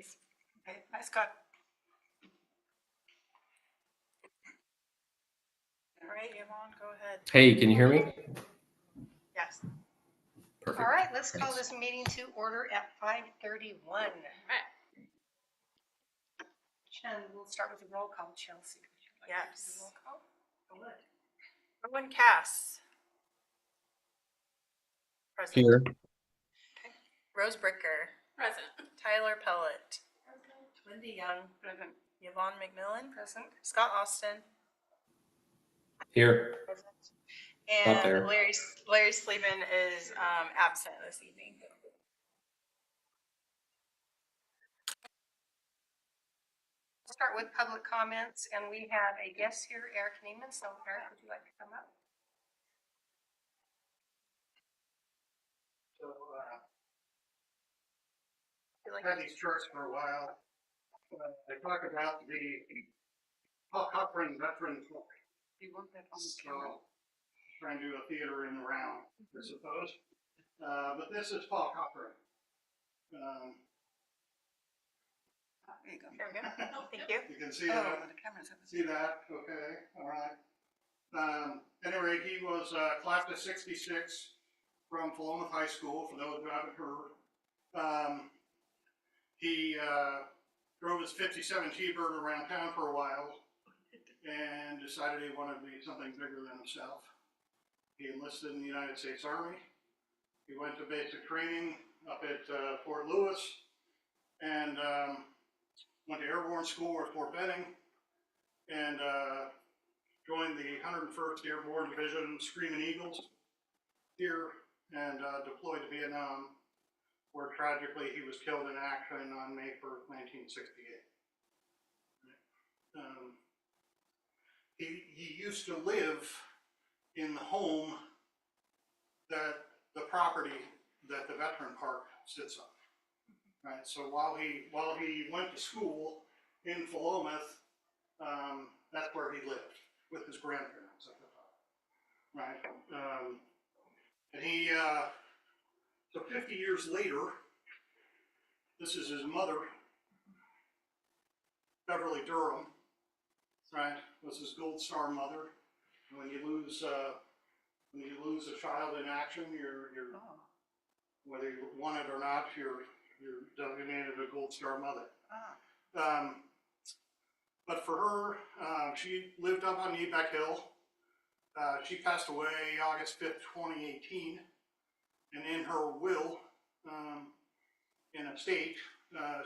please. Okay. Hi, Scott. All right, Yvonne, go ahead. Hey, can you hear me? Yes. Perfect. All right, let's call this meeting to order at 5:31. All right. And we'll start with the roll call. Chelsea, would you like to do the roll call? Go ahead. Owen Cass. Present. Here. Okay. Rose Bricker. Present. Tyler Pellett. Present. Wendy Young. Present. Yvonne McMillan. Present. Scott Austin. Here. Present. Up And there. Larry Sleeman is absent this evening. We'll start with public comments, and we have a guest here, Eric Niemann. So, Eric, would you like to come up? So, I've had these charts for a while. They talk about the Paul Cochran Veteran Tour. You want that on the So, camera? trying to do a theater in the round, I suppose. But this is Paul Cochran. There you go. There we go. Thank you. You can see that. The camera's up. See that? Okay. All right. Anyway, he was class of '66 from Philomath High School, for those who haven't heard. He drove his 57 T-Bird around town for a while and decided he wanted to be something bigger than himself. He enlisted in the United States Army. He went to basic training up at Fort Lewis and went to airborne school at Fort Benning and joined the 101st Airborne Division Screaming Eagles here and deployed to Vietnam, where tragically he was killed in action on May 1st, 1968. He used to live in the home that the property that the veteran park sits on. Right. So while he went to school in Philomath, that's where he lived with his grandparents at the time. Right. And he so 50 years later, this is his mother, Beverly Durham, right? Was his Gold Star mother. And when you lose a child in action, you're whether you want it or not, you're designated a Gold Star mother. But for her, she lived up on Niebeck Hill. She passed away August 5th, 2018, and in her will, in a state,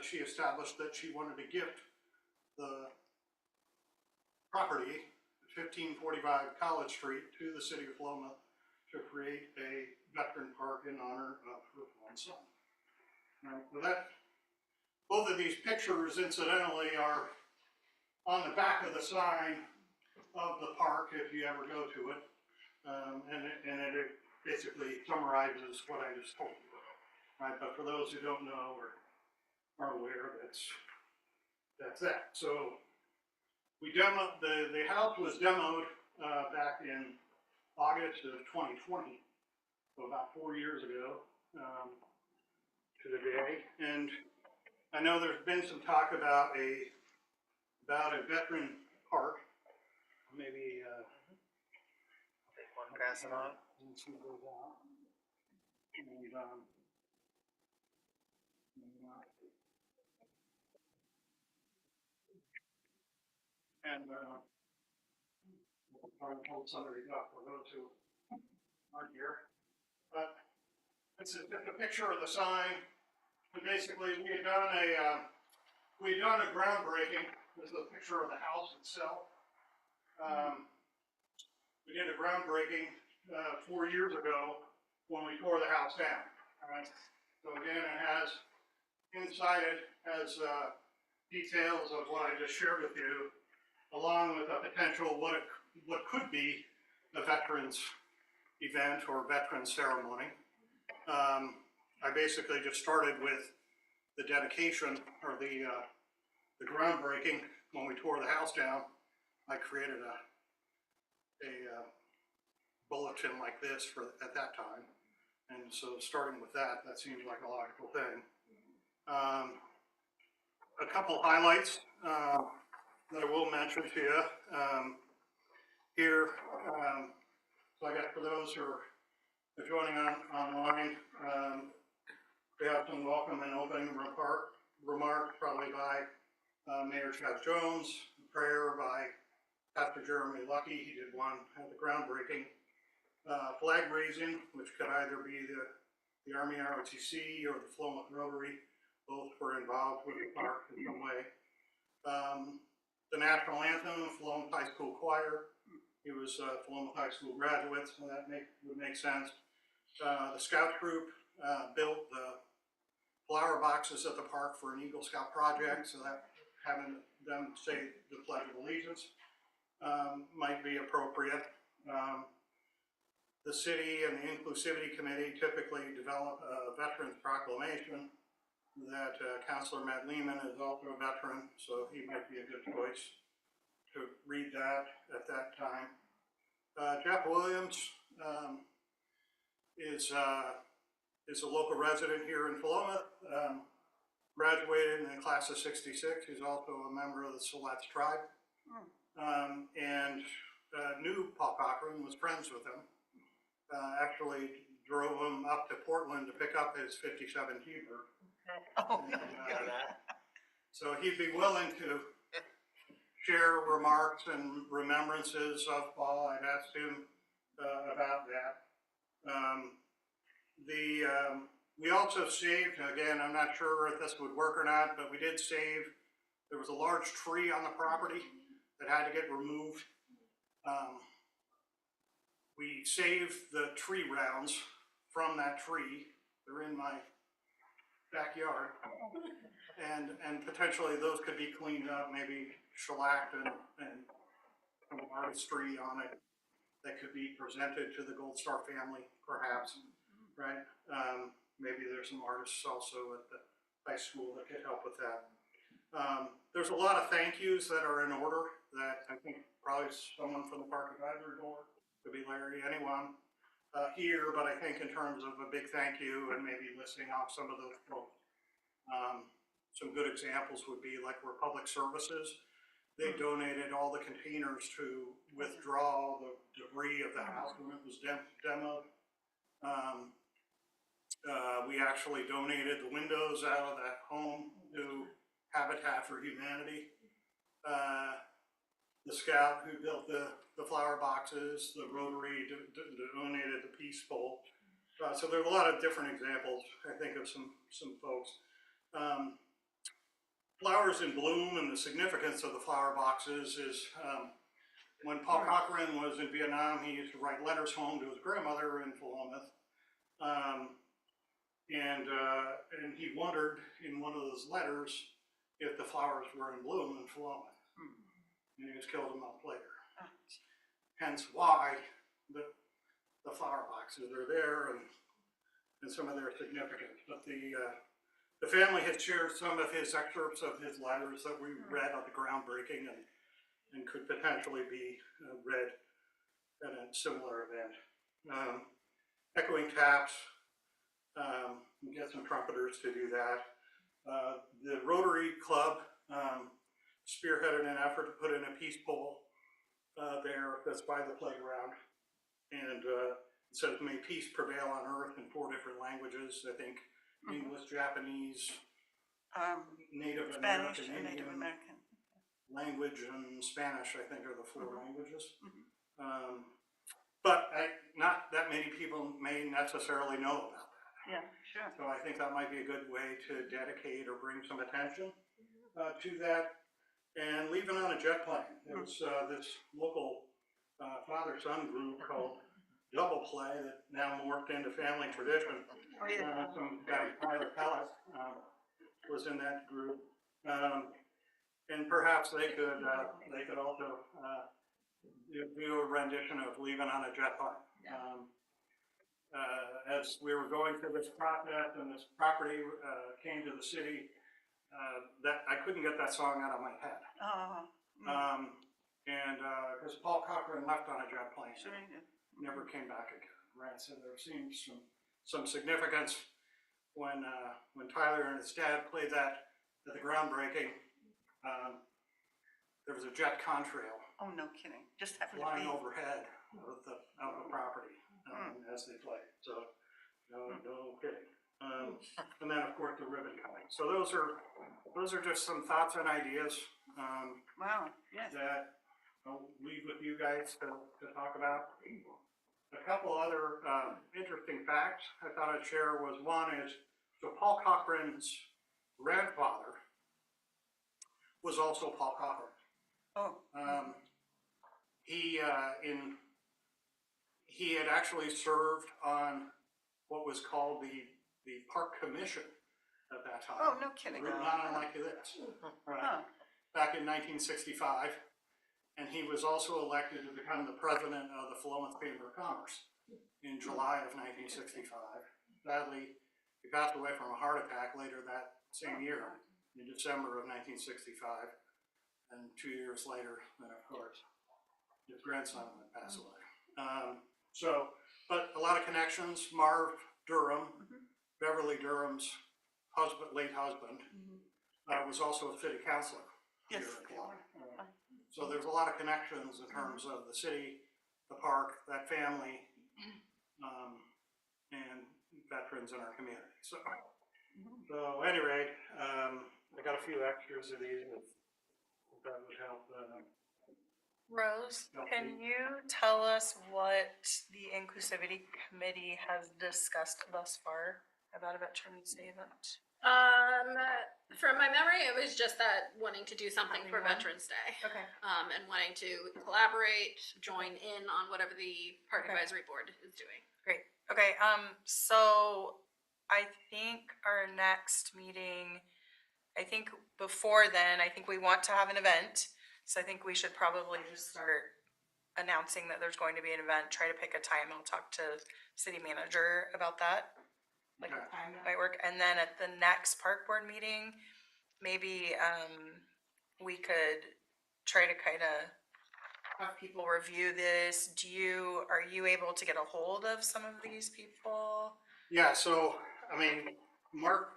she established that she wanted to gift the property at 1545 College Street to the city of Philomath to create a veteran park in honor of her one son. So that, both of these pictures, incidentally, are on the back of the sign of the park if you ever go to it, and it basically summarizes what I just told you. Right, but for those who don't know or are aware, that's that. So we demoed the house was demoed back in August of 2020, so about 4 years ago to the day. And I know there's been some talk about a veteran park. Maybe take one, pass it on. And I'll hold somebody up for those who aren't here. But it's a picture of the sign. And basically, we had done a groundbreaking. This is a picture of the house itself. We did a groundbreaking 4 years ago when we tore the house down. All right. So again, it has inside it has details of what I just shared with you, along with a potential what could be a veterans event or veterans ceremony. I basically just started with the dedication or the groundbreaking when we tore the house down. I created a bulletin like this at that time, and so starting with that seems like a logical thing. a couple highlights that I will mention to you here. So I guess for those who are joining online, we have some welcome and opening remarks probably by Mayor Chad Jones, prayer by Pastor Jeremy Lucky. He did one at the groundbreaking. Flag raising, which could either be the Army ROTC or the Philomath Rotary. Both were involved with the park in some way. The national anthem, Philomath High School Choir. He was a Philomath High School graduate, so that would make sense. The Scout Group built the flower boxes at the park for an Eagle Scout project, so that having them say the Pledge of Allegiance might be appropriate. The city and the Inclusivity Committee typically develop a Veterans Proclamation that Councilor Matt Niemann is also a veteran, so he might be a good choice to read that at that time. Jeff Williams is a local resident here in Philomath, graduated in the class of '66. He's also a member of the Siletz tribe, and knew Paul Cochran, was friends with him. Actually drove him up to Portland to pick up his '57 T-Bird. Oh, So he'd be willing to share remarks and remembrances of Paul. I've asked him about that. We also saved, again, I'm not sure if this would work or not, but we did save, there was a large tree on the property that had to get removed. We saved the tree rounds from that tree. They're in my backyard. And potentially those could be cleaned up, maybe shellacked and some artistry on it that could be presented to the Gold Star family, perhaps, right? Maybe there's some artists also at the high school that could help with that. There's a lot of thank yous that are in order that I think probably someone from the Park Advisory Board, could be Larry, anyone here, but I think in terms of a big thank you and maybe listing off some of those folks. Some good examples would be like Republic Services. They donated all the containers to withdraw the debris of the house when it was demoed. We actually donated the windows out of that home to Habitat for Humanity. The Scout who built the flower boxes, the Rotary donated the Peace Bowl. So there are a lot of different examples, I think, of some folks. Flowers in bloom and the significance of the flower boxes is when Paul Cochran was in Vietnam, he used to write letters home to his grandmother in Philomath. And he wondered in one of those letters if the flowers were in bloom in Philomath. And he was killed a month later. Hence why the flower boxes are there and some of their significance. But the family had shared some of his excerpts of his letters that we read at the groundbreaking and could potentially be read at a similar event. Echoing taps, get some trumpeters to do that. The Rotary Club spearheaded an effort to put in a peace pole there that's by the playground. And it says, "May peace prevail on earth" in 4 different languages, I think. English, Japanese, Native Spanish, American, and Native Indian American language, and Spanish, I think, are the 4 languages. But not that many people may necessarily know about that. Yeah, sure. So I think that might be a good way to dedicate or bring some attention to that. And leave it on a jet plane. There was this local father-son group called Double Play that now morphed into family tradition. Oh, yeah. Some guy, Tyler Pellet, was in that group. And perhaps they could also do a rendition of Leaving on a Jet Plane. As we were going through this process and this property came to the city, that I couldn't get that song out of my head. And because Paul Cochran left on a jet plane, Sure he did. never came back again. Right, so there seems some significance when Tyler and his dad played that at the groundbreaking, there was a jet contrail Oh, no kidding. Just happened to flying be. overhead of the property as they played. So, no kidding. And then, of course, the ribbon cutting. So those are just some thoughts and ideas Wow, yes. that I'll leave with you guys to talk about. A couple other interesting facts I thought I'd share was one is, so Paul Cochran's grandfather was also Paul Cochran. Oh, He had actually served on what was called the Park Commission at that time. oh, no kidding. Not unlike this, right? Huh. Back in 1965, and he was also elected to become the president of the Philomath Chamber of Commerce in July of 1965. Sadly, he passed away from a heart attack later that same year, in December of 1965, and 2 years later, then of course, his grandson would pass away. But a lot of connections. Marv Durham, Beverly Durham's late husband, was also a city councilor here Yes. in Florida. So there's a lot of connections in terms of the city, the park, that family, and veterans in our community. So anyway, I got a few extras of these if that would help. Rose, can you tell us what the Inclusivity Committee has discussed thus far about a Veterans Day event? From my memory, it was just that wanting to do something for Anyone? Veterans Day. Okay. And wanting to collaborate, join in on whatever the Park Okay. Advisory Board is doing. Great. Okay, so I think our next meeting, I think before then, I think we want to have an event. So I think we should probably just start announcing that there's going to be an event, try to pick a time. I'll talk to city manager about that. Like a time that might work. And then at the next park board meeting, maybe, we could try to kind of have people review this. Are you able to get a hold of some of these people? Yeah, so, I mean, mark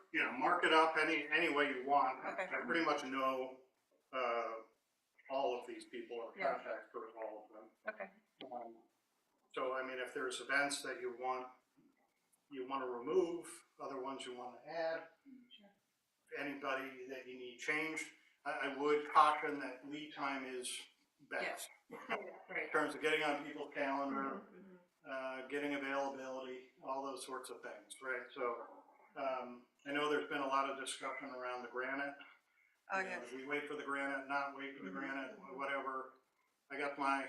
it up any way you want. Okay. I pretty much know, all of these people or Yeah. contact for all of them. Okay. So, I mean, if there's events that you want to remove, other ones you want to add, anybody that you need changed, I would caution that lead time is best. In terms of getting on people's calendar, getting availability, all those sorts of things, right? So, I know there's been a lot of discussion around the granite. Oh, You know, yes. do we wait for the granite, not wait for the granite, whatever. I got my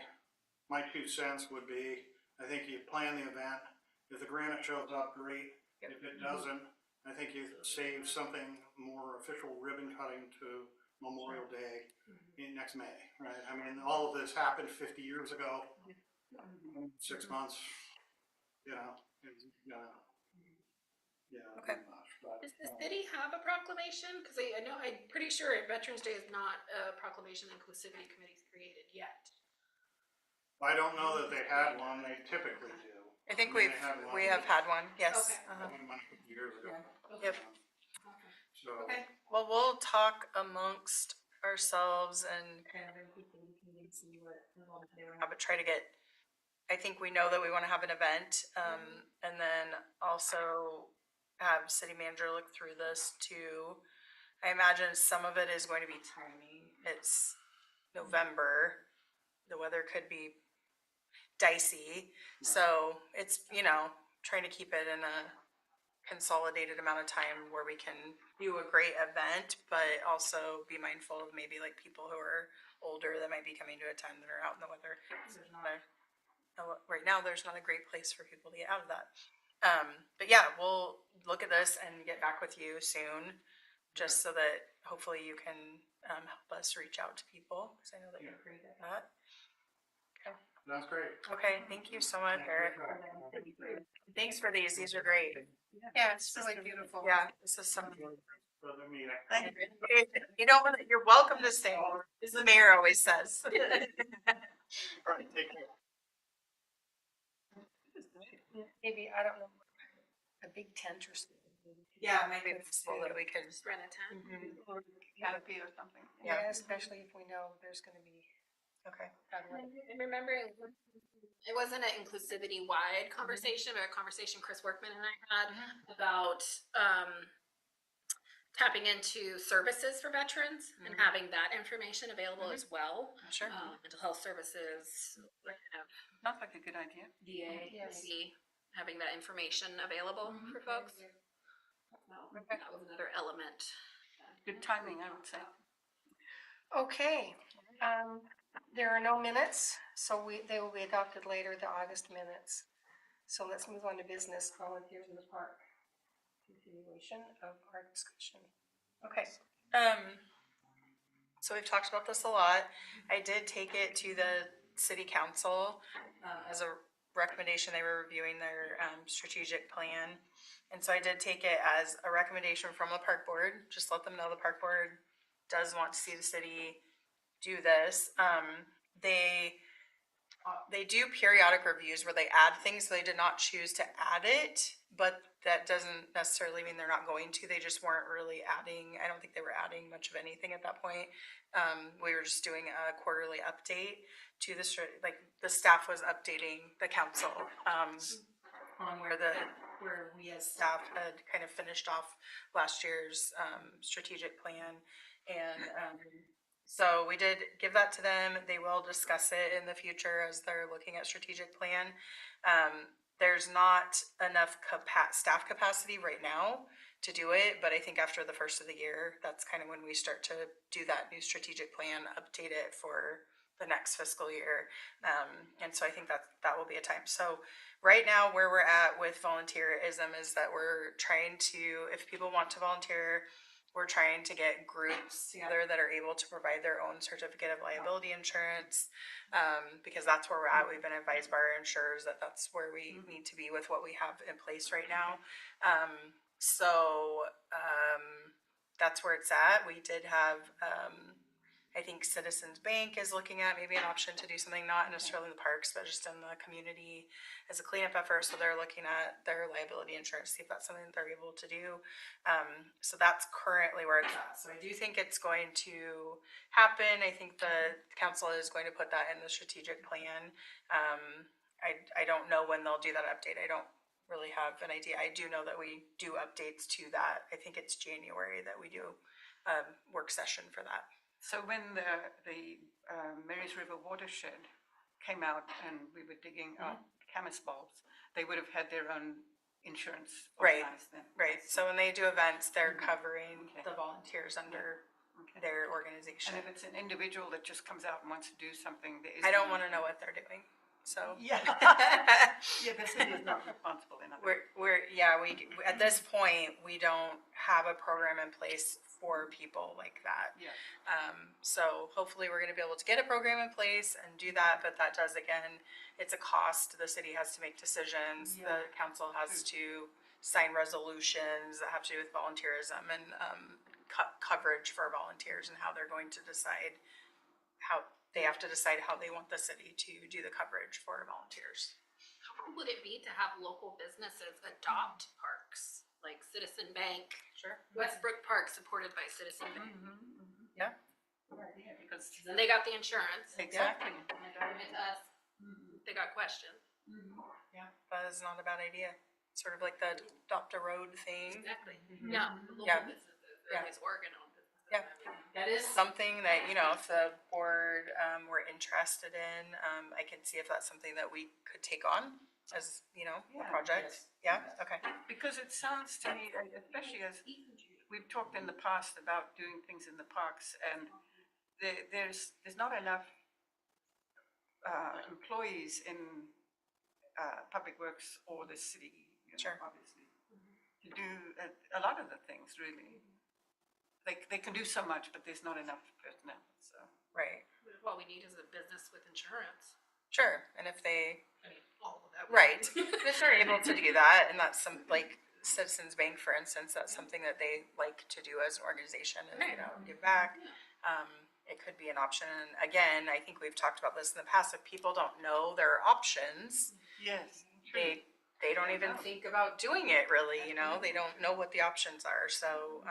2 cents would be, I think you plan the event. If the granite shows up, great. If it doesn't, I think you save something more official ribbon cutting to Memorial Day in next May, right? I mean, all of this happened 50 years ago. 6 months, Okay. Does the city have a proclamation? Because I know, I'm pretty sure Veterans Day is not a proclamation the Inclusivity Committee's created yet. I don't know that they had one, they typically do. I think mean, they had one. we have had one, yes. Okay. One years ago. Yep. So, Okay, well, we'll talk amongst ourselves and kind of see what we want to do. But try to get, I think we know that we want to have an event, and then also have city manager look through this too. I imagine some of it is going to be timing. It's November. The weather could be dicey. So it's, trying to keep it in a consolidated amount of time where we can do a great event, but also be mindful of maybe like people who are older that might be coming to attend that are out in the weather. 'Cause right now, there's not a great place for people to get out of that. But yeah, we'll look at this and get back with you soon, just so that hopefully you can help us reach out to people, because I know that you're great at that. that's great. Okay, thank you so much, Eric. Thanks for these. These are great. Yeah, it's really beautiful. Yeah, this is some. For the meeting. Thank you. You're welcome to stay, as the mayor always says. All right, take care. Maybe, I don't know, a big tent or something. Yeah, it might be possible that we could. Just rent a tent. Or canopy or something. Yeah. Especially if we know there's gonna be. Okay. I'm remembering it wasn't an inclusivity-wide conversation, but a conversation Chris Workman and I had about tapping into services for veterans and having that information available as well. Sure. Mental health services, kind of Sounds like a good idea. VA, Yes. maybe having that information available for folks. That was another element. Good timing, I would say. Okay, there are no minutes, so they will be adopted later, the August minutes. So let's move on to business, volunteers in the park. Continuation of our discussion. Okay. So we've talked about this a lot. I did take it to the city council as a recommendation. They were reviewing their strategic plan. And so I did take it as a recommendation from the park board. Just let them know the park board does want to see the city do this. They do periodic reviews where they add things. They did not choose to add it, but that doesn't necessarily mean they're not going to. They just weren't really adding. I don't think they were adding much of anything at that point. We were just doing a quarterly update to the staff was updating the council on where we as staff had kind of finished off last year's strategic plan. And so we did give that to them. They will discuss it in the future as they're looking at strategic plan. There's not enough staff capacity right now to do it, but I think after the first of the year, that's kind of when we start to do that new strategic plan, update it for the next fiscal year. And so I think that will be a time. So right now where we're at with volunteerism is that we're trying to, if people want to volunteer, we're trying to get groups together that are able to provide their own certificate of liability insurance, because that's where we're at. We've been advised by our insurers that that's where we need to be with what we have in place right now. That's where it's at. We did have, I think Citizens Bank is looking at maybe an option to do something not necessarily in the parks, but just in the community as a cleanup effort. So they're looking at their liability insurance, see if that's something that they're able to do. So that's currently where it's at. So I do think it's going to happen. I think the council is going to put that in the strategic plan. I don't know when they'll do that update. I don't really have an idea. I do know that we do updates to that. I think it's January that we do a work session for that. So when the Marys River watershed came out and we were digging up Camas bulbs, they would have had their own insurance Right. organized then. Right, so when they do events, they're covering Okay. the volunteers under Okay. their And organization. if it's an individual that just comes out and wants to do something, there is. I don't wanna know what they're doing, so. Yeah. Yeah, the city is not responsible in other. At this point, we don't have a program in place for people like that. Yeah. So hopefully we're gonna be able to get a program in place and do that, but that does, again, it's a cost. The city has to make decisions. The council has to sign resolutions that have to do with volunteerism and, coverage for volunteers and how they're going to decide how they want the city to do the coverage for volunteers. How cool would it be to have local businesses adopt parks, like Citizen Bank, Sure. Westbrook Park supported by Citizen Bank? Yeah. Because. Then they got the insurance. Exactly. And they're driving it to us. They got questions. Yeah, that is not a bad idea. Sort of like the adopt a road thing. Exactly. Yeah, local Yeah. businesses, or Yeah. at least Oregon-owned businesses. Yeah. That is something that, if the board were interested in, I could see if that's something that we could take on as, a project. Yeah, okay. Because it sounds to me, especially as we've talked in the past about doing things in the parks, and there's not enough employees in public works or the city, Sure. obviously, to do a lot of the things, really. They can do so much, but there's not enough personnel, so. Right. What we need is a business with insurance. Sure, and if they, I mean, all of that. right, if they're able to do that, and that's like Citizens Bank, for instance, that's something that they like to do as an organization, is, give back. It could be an option. And again, I think we've talked about this in the past, if people don't know their options, Yes. they they don't even think about doing it really, you know, they don't know what the options are, so,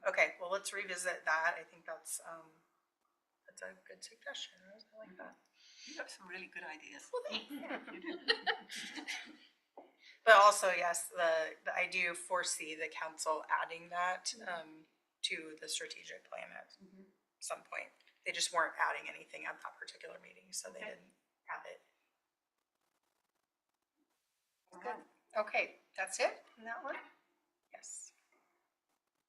okay, well, let's revisit that, I think that's a good suggestion, I like that. You have some really good ideas. But also, yes, I do foresee the council adding that, to the strategic plan at some point. They just weren't adding anything at that particular meeting, so they didn't add it. Good. Okay, that's it in that one? Yes.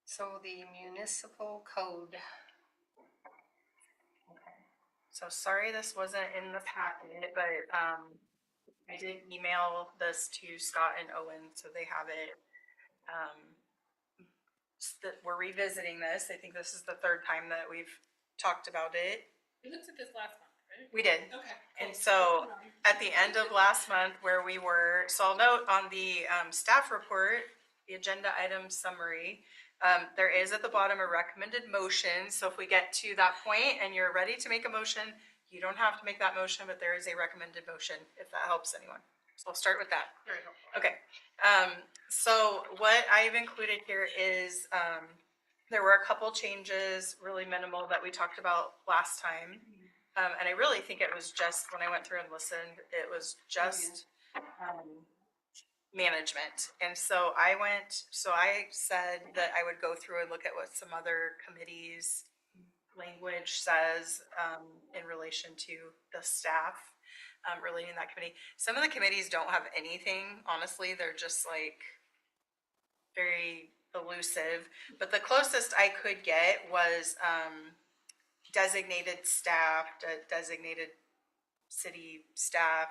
So the municipal code. So sorry this wasn't in the packet, but, I did email this to Scott and Owen, so they have it. We're revisiting this. I think this is the third time that we've talked about it. We looked at this last month, right? We did. Okay. And so at the end of last month where we were, so I'll note on the staff report, the agenda item summary, there is at the bottom a recommended motion. So if we get to that point and you're ready to make a motion, you don't have to make that motion, but there is a recommended motion if that helps anyone. So I'll start with that. Very helpful. Okay, so what I've included here is, there were a couple changes, really minimal, that we talked about last time. And I really think it was just, when I went through and listened, it was just, management. And so I said that I would go through and look at what some other committees' language says, in relation to the staff. Relating to that committee. Some of the committees don't have anything, honestly, they're just like very elusive, but the closest I could get was designated staff, designated city staff.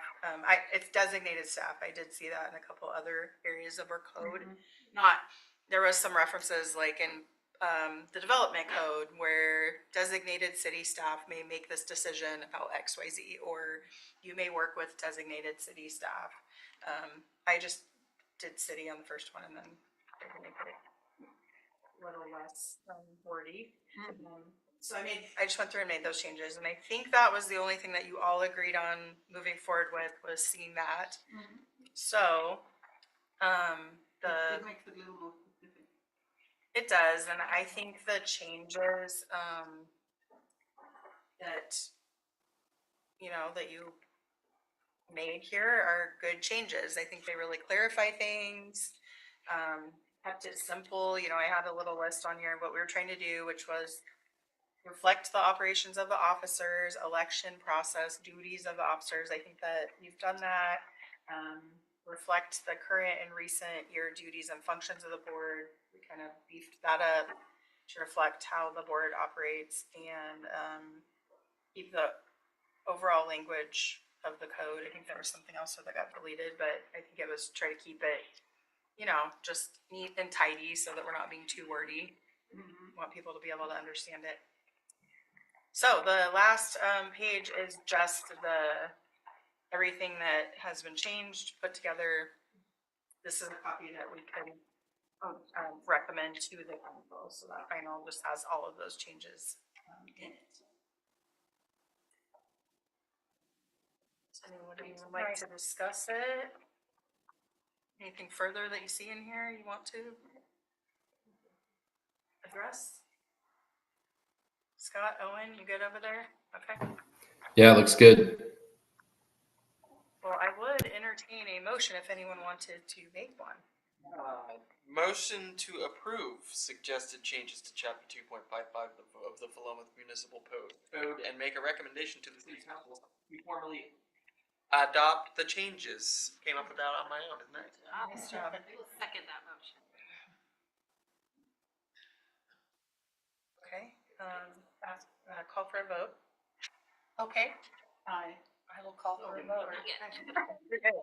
It's designated staff, I did see that in a couple other areas of our code. There was some references like in the development code where designated city staff may make this decision about XYZ, or you may work with designated city staff. I just did city on the first one and then I make it a little less wordy. So I just went through and made those changes, and I think that was the only thing that you all agreed on moving forward with, was seeing that. So, It makes it a little more specific. it does, and I think the changes, that, you know, that you made here are good changes. I think they really clarify things, kept it simple. You know, I had a little list on here of what we were trying to do, which was reflect the operations of the officers, election process, duties of the officers. I think that you've done that. Reflect the current and recent year duties and functions of the board. We kind of beefed that up to reflect how the board operates, and keep the overall language of the code. I think there was something else that got deleted, but I think it was try to keep it, you know, just neat and tidy so that we're not being too wordy. Want people to be able to understand it. So the last page is just everything that has been changed, put together. This is a copy that we can recommend to the council. So that final just has all of those changes in it. So would anyone like to discuss it? Anything further that you see in here you want to address? Scott, Owen, you good over there? Okay. Yeah, it looks good. Well, I would entertain a motion if anyone wanted to make one. Motion to approve suggested changes to chapter 2.55 of the Philomath Municipal Code and make a recommendation to the city council to formally adopt the changes. Came up with that on my own, isn't it? Nice job. I will second that motion. Okay, call for a vote. Okay, Aye. I will call for a vote. We're good.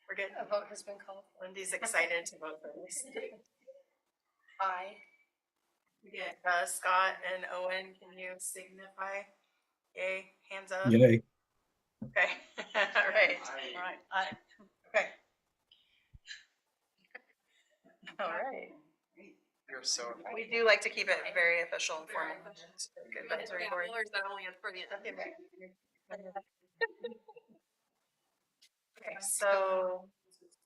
We're good. A vote has been called. Lindy's excited to vote for this. Aye. Yeah, Scott and Owen, can you signify? Yay, hands up. Yay. Okay, all right, All right. Aye. okay. All right. You're so. We do like to keep it very official and formal. Good advisory board. Okay, so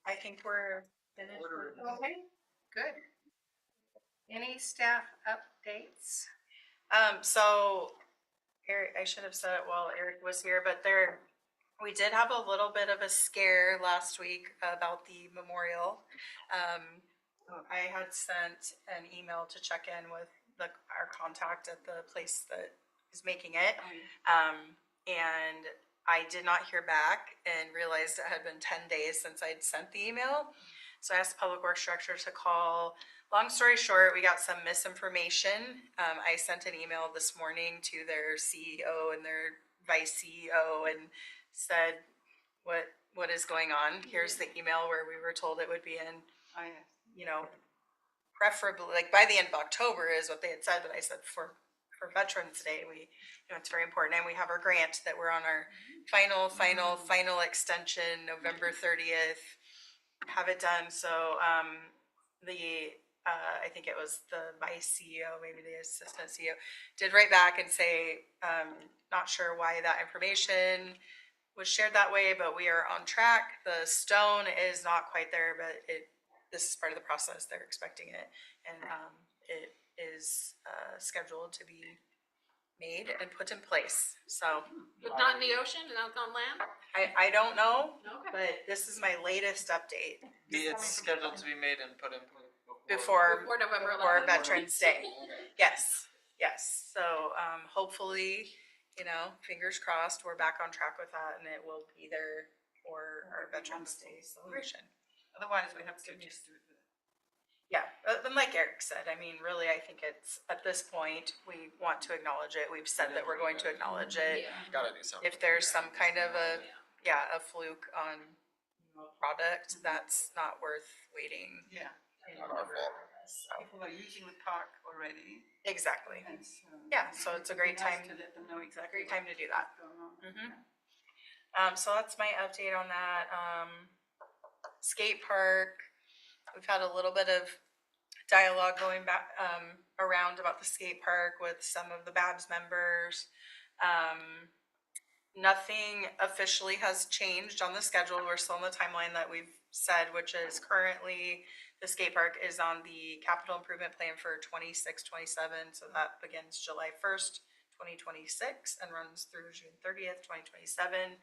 I think we're finished. Order. Okay, good. Any staff updates? So Eric, I should have said it while Eric was here, but we did have a little bit of a scare last week about the memorial. I had sent an email to check in with our contact at the place that is making it. And I did not hear back and realized it had been 10 days since I'd sent the email. So I asked the Public Works Director to call. Long story short, we got some misinformation. I sent an email this morning to their CEO and their vice CEO and said, what is going on? Here's the email where we were told it would be in, you know, preferably, like by the end of October is what they had said, but I said for Veterans Day, it's very important. And we have our grant that we're on our final extension, November 30th, have it done. So, I think it was the vice CEO, maybe the assistant CEO, did write back and say, not sure why that information was shared that way, but we are on track. The stone is not quite there, but this is part of the process. They're expecting it, and it is scheduled to be made and put in place. So, But not in the ocean, not on land? I don't know, Okay. but this is my latest update It's scheduled to be made and put in place before November for 11th. Veterans Day. Yes. So hopefully, fingers crossed, we're back on track with that, and it will be there for our Veterans Day celebration. Otherwise, we have to just do it. Yeah, and like Eric said, I mean, really, I think it's, at this point, we want to acknowledge it. We've said that we're going to acknowledge it. Yeah. Gotta do something. If there's some kind of a fluke on product, that's not worth waiting. Yeah, Not our fault. So, people are using the park already, exactly. and so. Yeah, so it's a great time To let them know exactly. Great time to do that. what's going on. Mhm. So that's my update on that. Skate park, we've had a little bit of dialogue going back around about the skate park with some of the BABS members. Nothing officially has changed on the schedule. We're still on the timeline that we've said, which is currently the skate park is on the capital improvement plan for 26-27. So that begins July 1st, 2026 and runs through June 30th, 2027.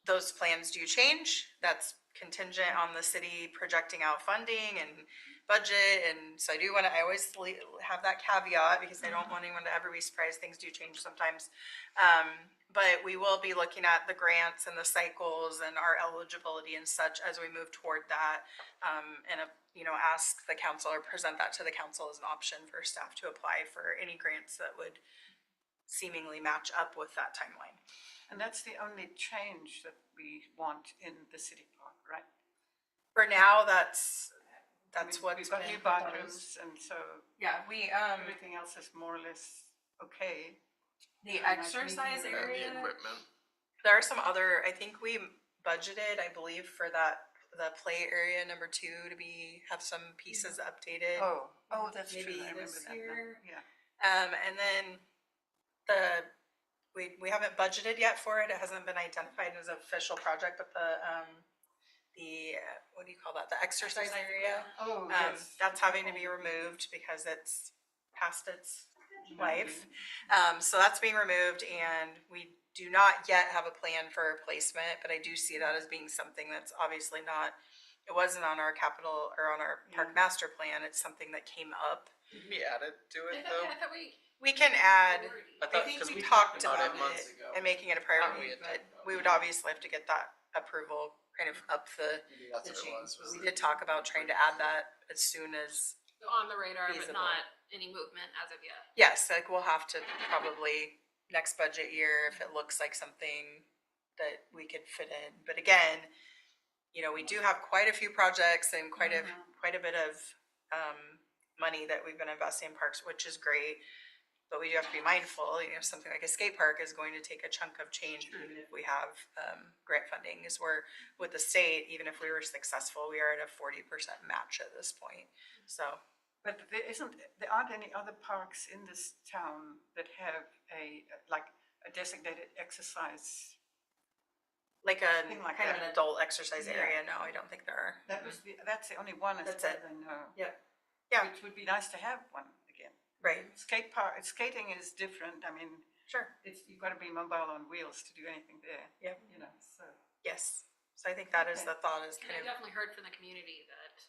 Those plans do change. That's contingent on the city projecting out funding and budget. And so I always have that caveat because I don't want anyone to ever be surprised. Things do change sometimes. But we will be looking at the grants and the cycles and our eligibility and such as we move toward that. And ask the council or present that to the council as an option for staff to apply for any grants that would seemingly match up with that timeline. And that's the only change that we want in the city park, right? For now, that's what's We've got been new proposed. bathrooms, and so Yeah, we everything else is more or less okay. the Nice exercise meeting you. And the area. equipment. There are some other. I think we budgeted, I believe, for the play area number 2 to have some pieces updated. Oh, that's Maybe true, I remember this that now. year. Yeah. And then we haven't budgeted yet for it. It hasn't been identified as an official project, but the what do you call that? The exercise area. Oh, yes. That's having to be removed because it's past its life. So that's being removed, and we do not yet have a plan for replacement, but I do see that as being something that's obviously not, it wasn't on our capital or on our park master plan. It's something that came up. Did we add it to I it though? thought We can add, I I think we talked about months it ago. and making it a We priority, had but talked about we it. would obviously have to get that approval, kind of up the Maybe that's what it chain. was. We did talk about trying to add that as soon as, on the radar, but feasible. not any movement as of yet. yes, like we'll have to probably next budget year if it looks like something that we could fit in. But again, we do have quite a few projects and quite a bit of money that we've been investing in parks, which is great. But we do have to be mindful, something like a skate park is going to take a chunk of change even if we have grant funding. As we're with the state, even if we were successful, we are at a 40% match at this point. So, But there aren't any other parks in this town that have a designated exercise Like a, Thing like kind of that. an adult exercise Yeah. area, no, I don't think there are. That's the only one as That's far it. as I know. Yep. Yeah. Which would be nice to have one again. Right, Skating is different. I mean, sure, you've got to be mobile on wheels to do anything there. Yep. You know, so. yes. So I think that is Okay. the thought is And kind I of, definitely heard from the community that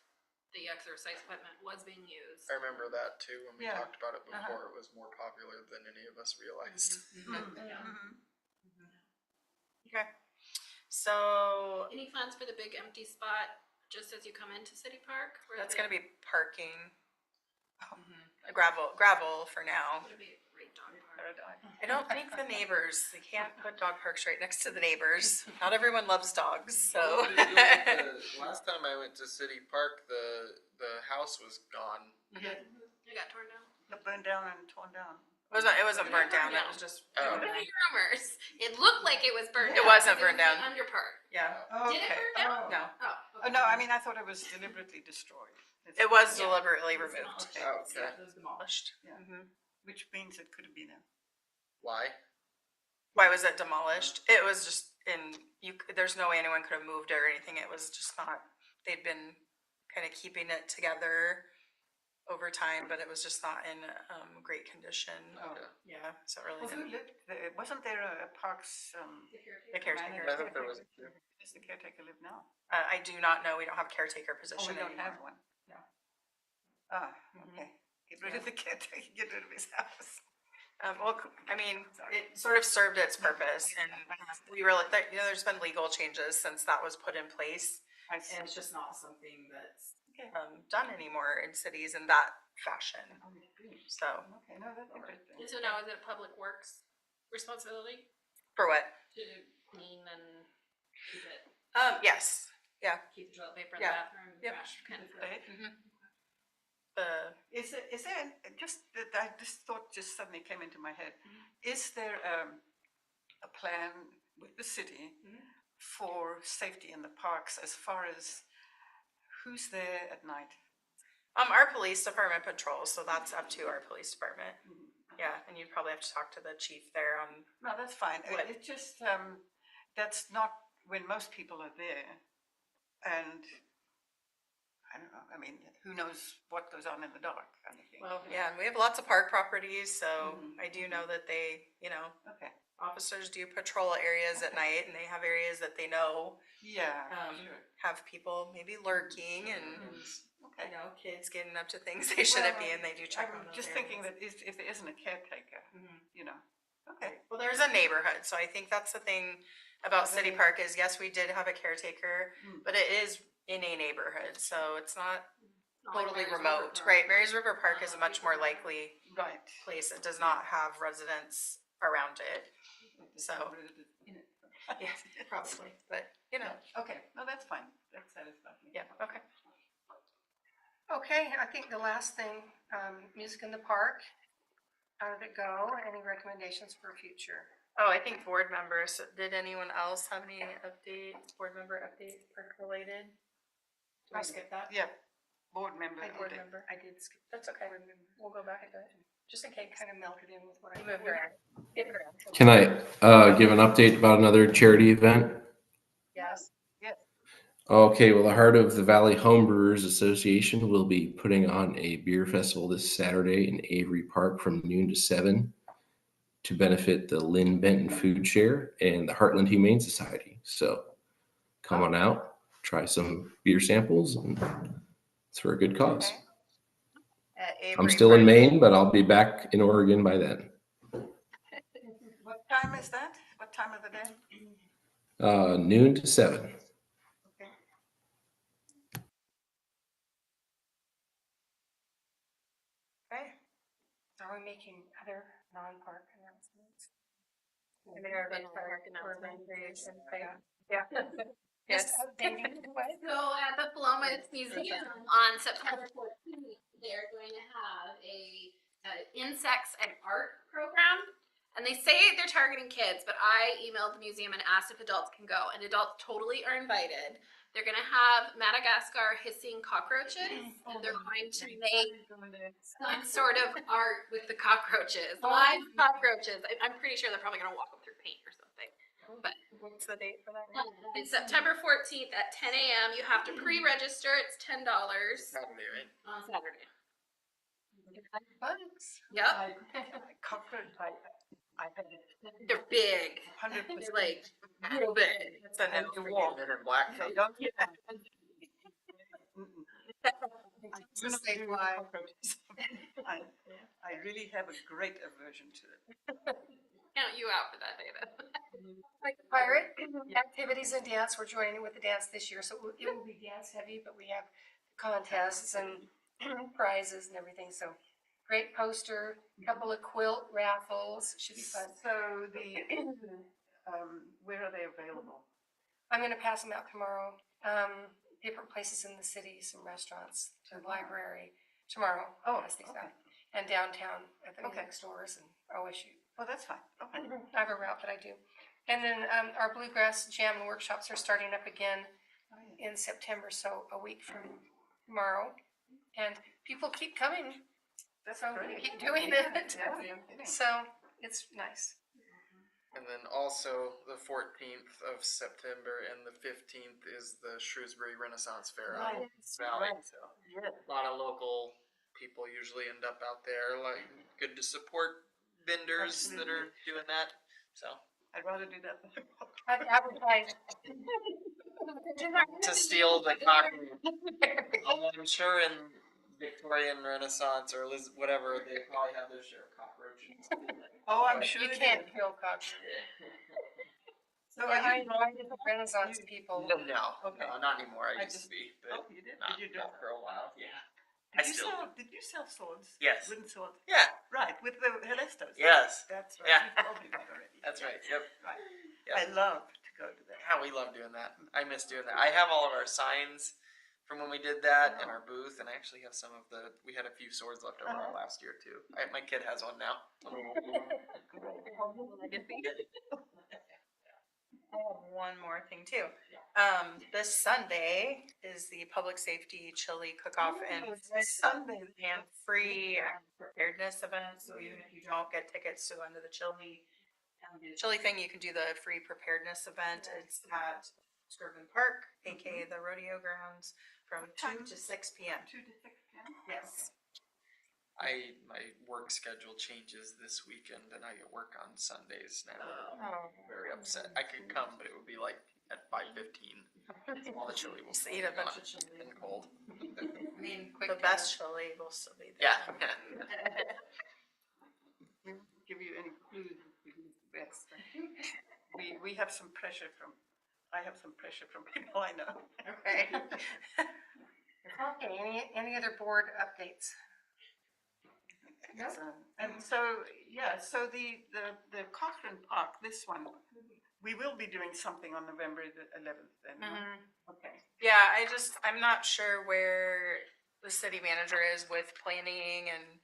the exercise equipment was being used. I remember that too when we Yeah. talked about it Uh-huh. before. It was more popular than any of us realized. okay. So Any plans for the big empty spot just as you come into City Park? that's gonna be parking. Gravel for now. Gonna be a great dog park. I don't think the neighbors, they can't put dog parks right next to the neighbors. Not everyone loves dogs, so. Last time I went to City Park, the house was gone. Yeah. It got torn down. Burned down and torn down. It wasn't burnt down, it was just. Oh. There were rumors. It looked like it was burned It down. wasn't because burned down. The under part. Yeah, Did it burn down? no, Oh. Oh, no, I mean, I thought it was deliberately destroyed. it was Yeah. deliberately It was removed. demolished. Oh, okay. It was demolished. Yeah. Mhm. Which means it could have been a. Why? Why was it demolished? It was just there's no way anyone could have moved it or anything. It was just not, they'd been kind of keeping it together over time, but it was just not in great condition. Oh. Yeah, so it really Well, who didn't. lived there? Wasn't there a parks, The caretaker. I thought there was. Does the caretaker live now? I do not know. We don't have a caretaker Oh, position we don't anymore. have one? No. Ah, Mhm. okay. Get rid of the caretaker, get rid of his house. Well, I mean, it sort of served its purpose, and we really, there's been legal changes since that was put in place, I and see. it's just not something that's Okay. done anymore in cities in that fashion. So, Okay, no, that's interesting. So now is it Public Works responsibility for what? to clean and keep it, Yes, keep the toilet paper in Yeah. the bathroom, Yep. trash can? Right? Is there, this thought just suddenly came into my head. Is there a plan with the city for safety in the parks as far as who's there at night? our police department patrols, so that's up to our police department. Yeah, and you'd probably have to talk to the chief there on, No, that's fine. What? It's just, that's not when most people are there. And I don't know, I mean, who knows what goes on in the dark kind of thing. well, yeah, and we have lots of park properties, so I do know that they, Okay, officers do patrol areas at night, and they have areas that they know yeah, sure. have people maybe lurking and, Okay. kids getting up to things they shouldn't be, and they do check on I'm those just areas. thinking that if there isn't a caretaker, you know, okay. Well, there's a neighborhood, so I think that's the thing about City Park is, yes, we did have a caretaker, but it is in a neighborhood, so it's not Not like totally Mary's River remote, Park. right? Mary's River Park is a much more likely Right. place. It does not have residents around it, so, yeah, probably, but, Okay, no, that's fine. That satisfies me. yeah, okay. Okay, I think the last thing, music in the park, how did it go? Any recommendations for future? Oh, I think board members, did anyone else have any updates, board member updates, park related? Did I skip that? Yeah, board member. Board member. I did skip. That's okay, we'll go back to it, just in case. Kind of melted in with what I. You moved around. Get it around. Can I give an update about another charity event? Yes. Okay, well, the Heart of the Valley Homebrewers Association will be putting on a beer festival this Saturday in Avery Park from noon to 7 to benefit the Lynn Benton Food Share and the Heartland Humane Society. So come on out, try some beer samples, and it's for a good cause. At I'm Avery still in Park. Maine, but I'll be back in Oregon by then. What time is that? What time of the day? Noon to 7. Okay. Okay. Are we making other non-park announcements? Maybe our Been big a park park announcement. organization, right? Yeah. Just Yes. updating the way. So at the Philomath Museum on September 14th, they're going to have a insects and art program. And they say they're targeting kids, but I emailed the museum and asked if adults can go, and adults totally are invited. They're going to have Madagascar hissing cockroaches, and they're going to make some sort of art with the cockroaches, live cockroaches. I'm pretty sure they're probably going to walk them through paint or something. But What's the date for that? It's September 14th at 10 a.m. You have to pre-register. It's $10 Saturday, right? on Saturday. Bugs. Yep. Cockroach, I've had it. They're big. 100%. They're like real big. It's a And no you for walk. you. Men in black. They don't get that. I do not Say do fly. cockroaches. I really have a great aversion to it. Count you out for that, David. Like the pirate activities and dance, we're joining with the dance this year, so it will be dance heavy, but we have contests and prizes and everything, so great poster, couple of quilt raffles, should be fun. So the, where are they available? I'm gonna pass them out tomorrow, different places in the city, some restaurants, the library, tomorrow. Oh, pass these okay. out. And downtown at the Okay. music stores and OSU. Oh, that's fine. Okay. I have a route that I do. And then our bluegrass jam and workshops are starting up again in September, so a week from tomorrow. And people keep coming, That's so great. keep doing it. Yeah, no kidding. So it's nice. And then also the 14th of September and the 15th is the Shrewsbury Renaissance Fair out in Valley. Right. So Yeah. a lot of local people usually end up out there. Like, good to support vendors that are doing that. So I'd rather do that than I've advertised. to steal the cotton, I'm sure in Victorian Renaissance or whatever, they probably have their share of cockroaches. Oh, I'm sure You they can't do. kill cockroaches. So Yeah, are I you know the Renaissance people. No, Okay. no, not anymore. I I used just- to be, Oh, but you did? not, Did you do? not for a while. Yeah. I still do. Did you sell swords? Yes. Wooden swords? Yeah. Right, with the Helestos. Yes. That's right. Yeah. You told me that already. That's right. Yep. Right. Yep. I love to go to that. How we love doing that. I miss doing that. I have all of our signs from when we did that in our booth, and I actually have some of the. We had a few swords left over last year too. My kid has one now. I have one more thing too. This Sunday is the public safety chili cook-off and Sunday. and free preparedness event. So even if you don't get tickets to go into the chili thing, you can do the free preparedness event. It's at Scriven Park, aka the rodeo grounds, from 2 to 6 p.m. 2 to 6 p.m. Yes. My work schedule changes this weekend, and I get work on Sundays now. Oh, I'm very upset. I could come, but it would be like at 5:15. All the chili will just still eat a be bunch gone of chili. and cold. I mean, the best chili will still be there. Yeah. We won't give you any clues who's the best. We have some pressure from. I have some pressure from people I know. Okay. Okay, any other board updates? So, and so, yeah, so the Cochrane Park, this one, we will be doing something on November the 11th then. Okay. Yeah, I'm not sure where the city manager is with planning and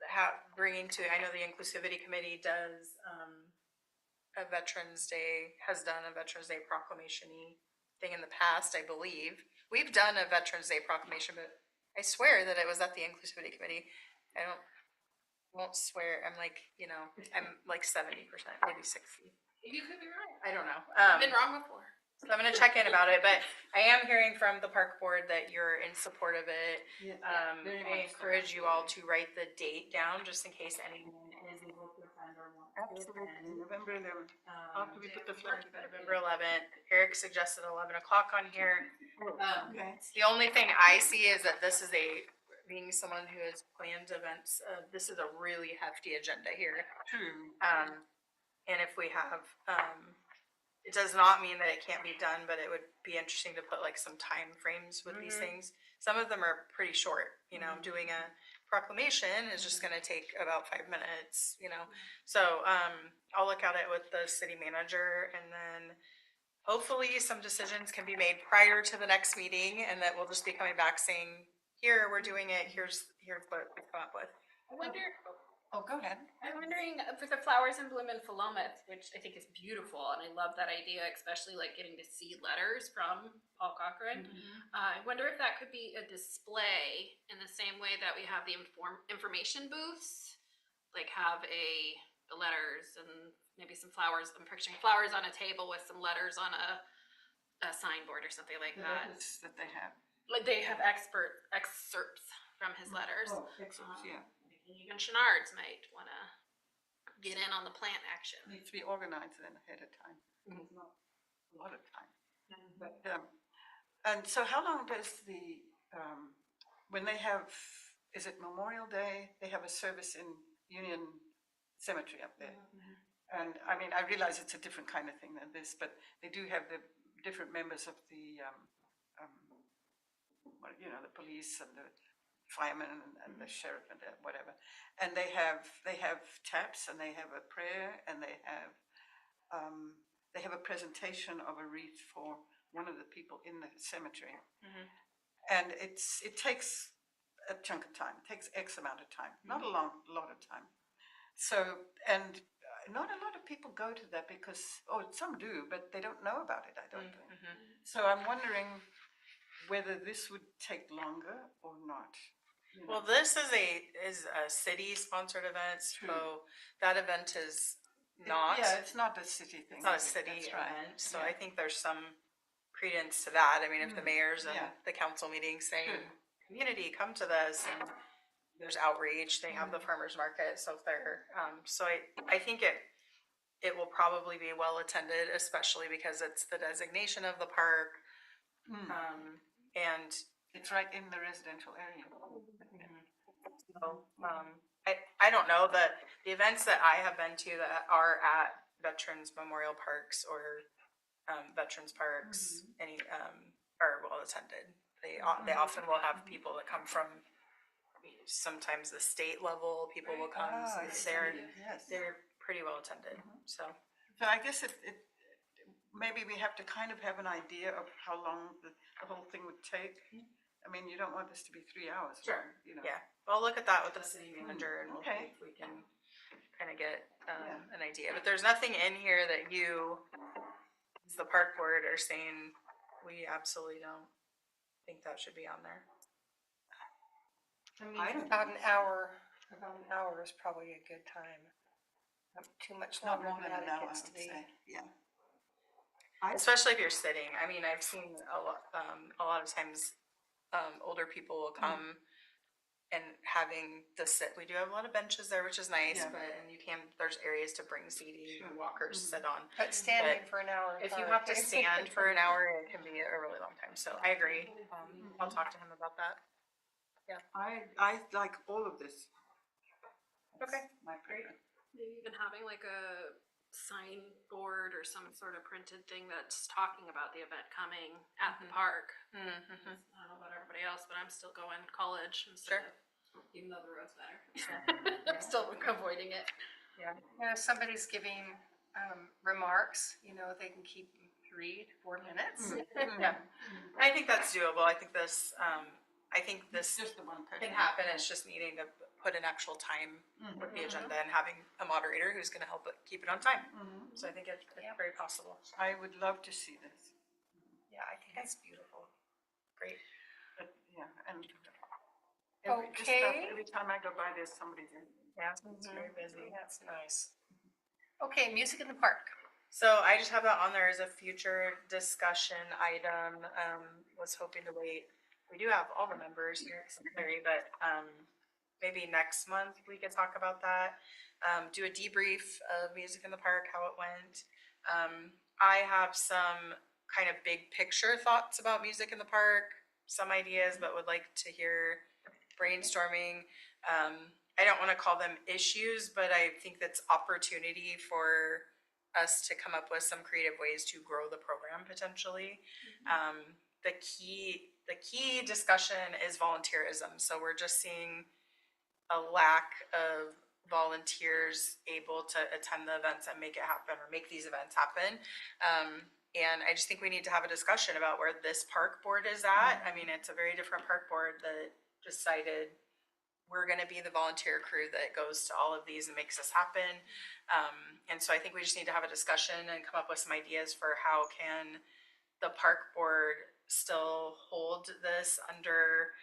how bringing to, I know the inclusivity committee does, has done a Veterans Day proclamation-y thing in the past, I believe. We've done a Veterans Day proclamation, but I swear that it was at the inclusivity committee. I won't swear, I'm like 70%, maybe 60. You could be right. I don't know. I've been wrong before. So I'm gonna check in about it, but I am hearing from the park board that you're in support of it. Yeah, I very much so. encourage you all to write the date down just in case anyone is able to attend or wants to Absolutely, attend. November 11th. After we put the flag. November 11th. Eric suggested 11 o'clock on here. Okay. The only thing I see is that this is being someone who has planned events, this is a really hefty agenda here. True. And if we have, it does not mean that it can't be done, but it would be interesting to put like some time frames with these things. Some of them are pretty short, doing a proclamation is just gonna take about 5 minutes, So, I'll look at it with the city manager and then hopefully some decisions can be made prior to the next meeting and that we'll just be coming back saying, here, we're doing it, here's what we come up with. I wonder. Oh, go ahead. I'm wondering for the flowers in bloom in Philomath, which I think is beautiful, and I love that idea, especially like getting to see letters from Paul Cochrane. I wonder if that could be a display in the same way that we have the information booths, like have a letters and maybe some flowers. I'm picturing flowers on a table with some letters on a signboard or something like The that. letters that they have. Like they have excerpts from his letters. Excerpts, yeah. Even Chenards might want to get in on the plant action. Needs to be organized then ahead of time. Not a lot of time. But, and so how long does the, when they have, is it Memorial Day? They have a service in Union Cemetery up there. And I mean, I realize it's a different kind of thing than this, but they do have the different members of the, the police and the firemen and the sheriff and whatever. And they have taps and they have a prayer and they have a presentation of a wreath for one of the people in the cemetery. And it takes a chunk of time. It takes X amount of time, not a lot of time. So, and not a lot of people go to that because, some do, but they don't know about it, I don't think. So I'm wondering whether this would take longer or not. Well, this is a city-sponsored event, so that event is not. Yeah, it's not a city thing. It's not a city event, so I think there's some credence to that. I mean, if the mayors and the council meetings saying, community, come to this, and there's outreach, they have the farmer's market, so if they're, so I think it will probably be well attended, especially because it's the designation of the park, and it's right in the residential area. so, I don't know, the events that I have been to that are at Veterans Memorial Parks or Veterans Parks, are well attended. They often will have people that come from sometimes the state level. People will come, so they're pretty well attended. So I guess it maybe we have to kind of have an idea of how long the whole thing would take. I mean, you don't want this to be 3 hours. Sure. You know. Yeah, I'll look at that with the city manager and we'll see if we can kind of get an idea. But there's nothing in here that you, as the park board, are saying we absolutely don't think that should be on there. I mean, about an hour is probably a good time. Too much Not longer more than than an that hour, it gets to I would be. say. Yeah. Especially if you're sitting. I mean, I've seen a lot of times older people will come and having the sit. We do have a lot of benches there, which is nice, but there's areas to bring seating and walkers sit on. But standing for an hour. If you have to stand for an hour, it can be a really long time. So I agree. I'll talk to him about that. I like all of this. Okay. My favorite. Maybe even having like a signboard or some sort of printed thing that's talking about the event coming at the park. I don't know about everybody else, but I'm still going to college, and so even though the road's better, I'm still avoiding it. You know, if somebody's giving remarks, they can keep 3-4 minutes. I think that's doable. I think this Just the one can happen. It's just needing to put an actual time with the agenda and having a moderator who's going to help it keep it on time. So I think it's very possible. I would love to see this. Yeah, I think that's beautiful. Great. But, and Okay. every time I go by, there's somebody there. Yeah, it's very busy. That's nice. Okay, music in the park. So I just have that on there as a future discussion item. Was hoping to wait. We do have all the members here, Larry, but maybe next month we could talk about that. Do a debrief of music in the park, how it went. I have some kind of big picture thoughts about music in the park, some ideas, but would like to hear brainstorming. I don't want to call them issues, but I think that's opportunity for us to come up with some creative ways to grow the program potentially. The key discussion is volunteerism. So we're just seeing a lack of volunteers able to attend the events and make it happen or make these events happen. And I just think we need to have a discussion about where this park board is at. I mean, it's a very different park board that decided we're going to be the volunteer crew that goes to all of these and makes this happen. And so I think we just need to have a discussion and come up with some ideas for how can the park board still hold this under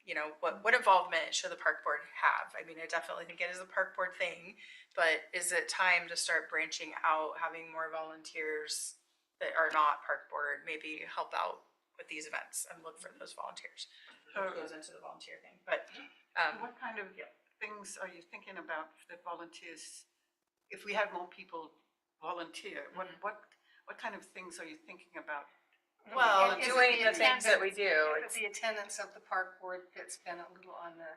you know, what involvement should the park board have? I mean, I definitely think it is a park board thing, but is it time to start branching out, having more volunteers that are not park board, maybe help out with these events and look for those volunteers? It goes into the volunteer thing, but, What kind of things are you thinking about that volunteers, if we had more people volunteer, what kind of things are you thinking about? well, Is it doing the the things that we do. Is it the attendance of the park board that's been a little on the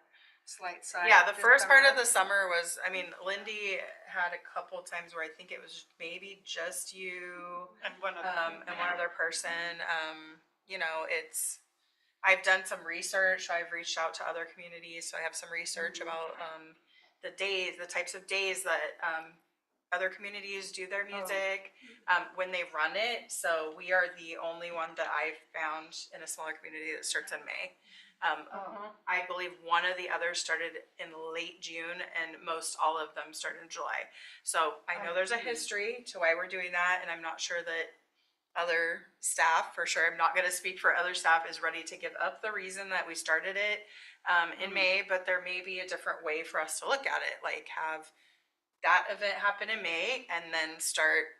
slight side? Yeah, the this first part of summer? the summer was, I mean, Lindy had a couple times where I think it was maybe just you, And one other and one other person. You know, I've done some research. I've reached out to other communities, so I have some research about the types of days that other communities do their music when they run it. So we are the only one that I've found in a smaller community that starts in May. I believe one of the others started in late June, and most all of them started in July. So I know there's a history to why we're doing that, and I'm not sure that other staff, for sure, I'm not going to speak for other staff, is ready to give up the reason that we started it in May, but there may be a different way for us to look at it, like have that event happen in May and then start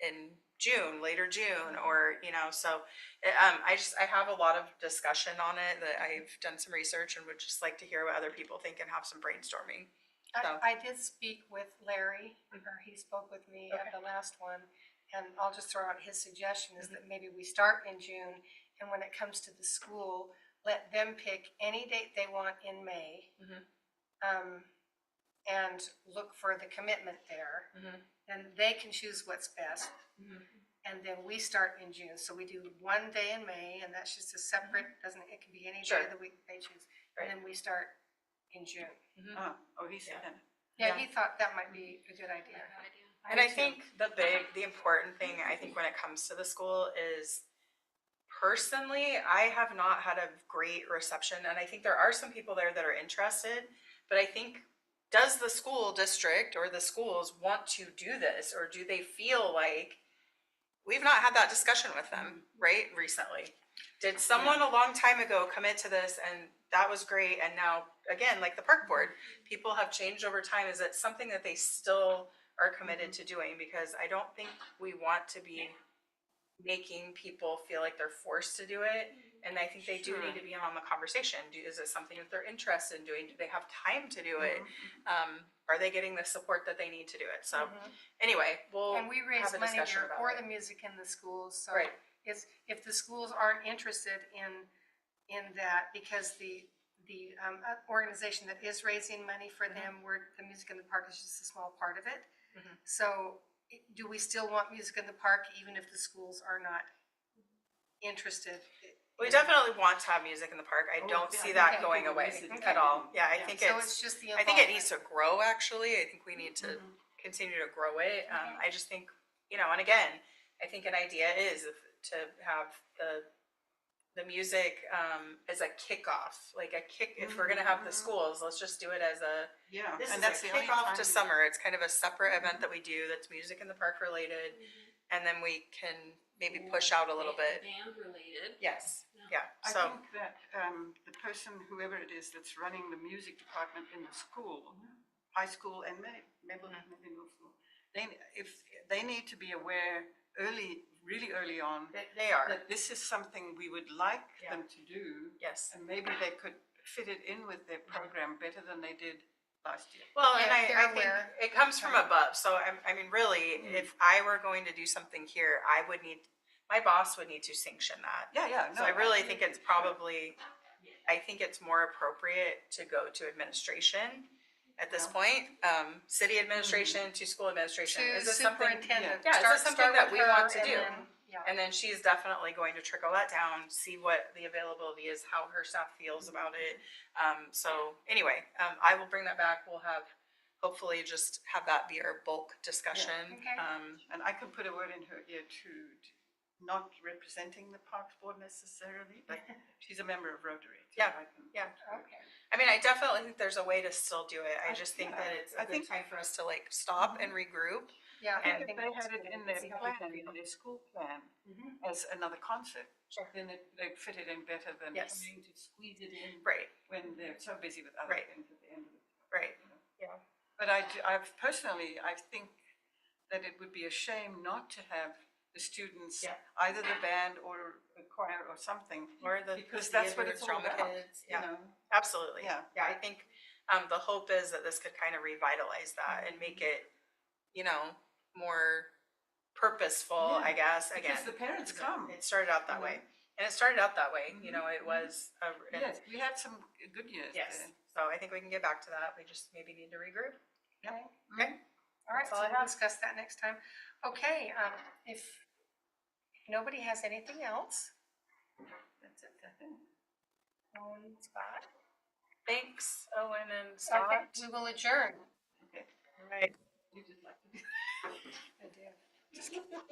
in June, later June, or, you know, so I have a lot of discussion on it, that I've done some research and would just like to hear what other people think and have some brainstorming. So. I did speak with Larry, or he spoke with me at the last one, and I'll just throw out his suggestion is that maybe we start in June, and when it comes to the school, let them pick any date they want in May. And look for the commitment there, and they can choose what's best. And then we start in June, so we do one day in May, and that's just a separate, it can be any day of the week they choose. And then we start in June. he said that. Yeah, he thought that might be a good idea. And I think the important thing, I think when it comes to the school is, personally, I have not had a great reception, and I think there are some people there that are interested, but I think, does the school district or the schools want to do this, or do they feel like, we've not had that discussion with them, right, recently? Did someone a long time ago commit to this and that was great, and now, again, like the park board, people have changed over time? Is it something that they still are committed to doing? Because I don't think we want to be making people feel like they're forced to do it, and I think they do need to be on the conversation. Is it something that they're interested in doing? Do they have time to do it? Are they getting the support that they need to do it? So anyway, And we raise have a money discussion there about for it. the music in the schools, so Right. if the schools aren't interested in that, because the organization that is raising money for them, where the music in the park is just a small part of it. So do we still want music in the park even if the schools are not interested? We definitely want to have music in the park. I don't see that going away at all. Yeah, I think So it's just the I think it involvement. needs to grow, actually. I think we need to continue to grow it. I just think, you know, and again, I think an idea is to have the music as a kickoff, like if we're gonna have the schools, let's just do it as this and is that's a the only kickoff time. to summer. It's kind of a separate event that we do that's music in the park related, and then we can maybe push out a little bit. Band related. Yes, yeah, I so. think that the person, whoever it is that's running the music department in the school, high school and maybe middle school, they need to be aware really early on They are, that this is something we would like them to do, yes. and maybe they could fit it in with their program better than they did last year. Well, and Yeah, they're I think aware. it comes from above. So I mean, really, if I were going to do something here, my boss would need to sanction that. Yeah. So I really think it's probably, I think it's more appropriate to go to administration at this point. City administration to school administration. To Is this something? superintendent. Yeah, is this something Start that with we want her to do? and then- Yeah. And then she's definitely going to trickle that down, see what the availability is, how her staff feels about it. So anyway, I will bring that back. We'll hopefully just have that be our bulk discussion. Okay. And I could put a word in her ear too, not representing the Parks Board necessarily, but she's a member of Rotary. So Yeah, I can- yeah. Okay. I mean, I definitely think there's a way to still do it. I just think that it's a I good think- time for us to like stop and regroup. Yeah. I And- think if they had it in their See how people plan, in feel. their school plan, Mhm. as another concept, Sure. then they'd fit it in better than Yes. trying to squeeze it in Right, when they're so busy with other Right. things at the end of it. right. But I've personally, I think that it would be a shame not to have the students, Yeah. either the band or the choir or something, Or the. because that's what it's all drama about, kids, you yeah. know? Absolutely. Yeah. Yeah, I think, the hope is that this could kind of revitalize that and make it, more purposeful, I Yeah, guess, again. Because the parents come. It started out that you way. know? And it started out that way, it Mhm, was, and- Yes, we had some good years yes. there. So I think we can get back to that. We just maybe need to regroup. Okay. Okay. All right, That's all so I we'll have. discuss that next time. Okay, if nobody has anything else, That's it, I think. Scott, Thanks, Owen and okay, Scott. we will adjourn. Okay. All right. You just like to do. I do.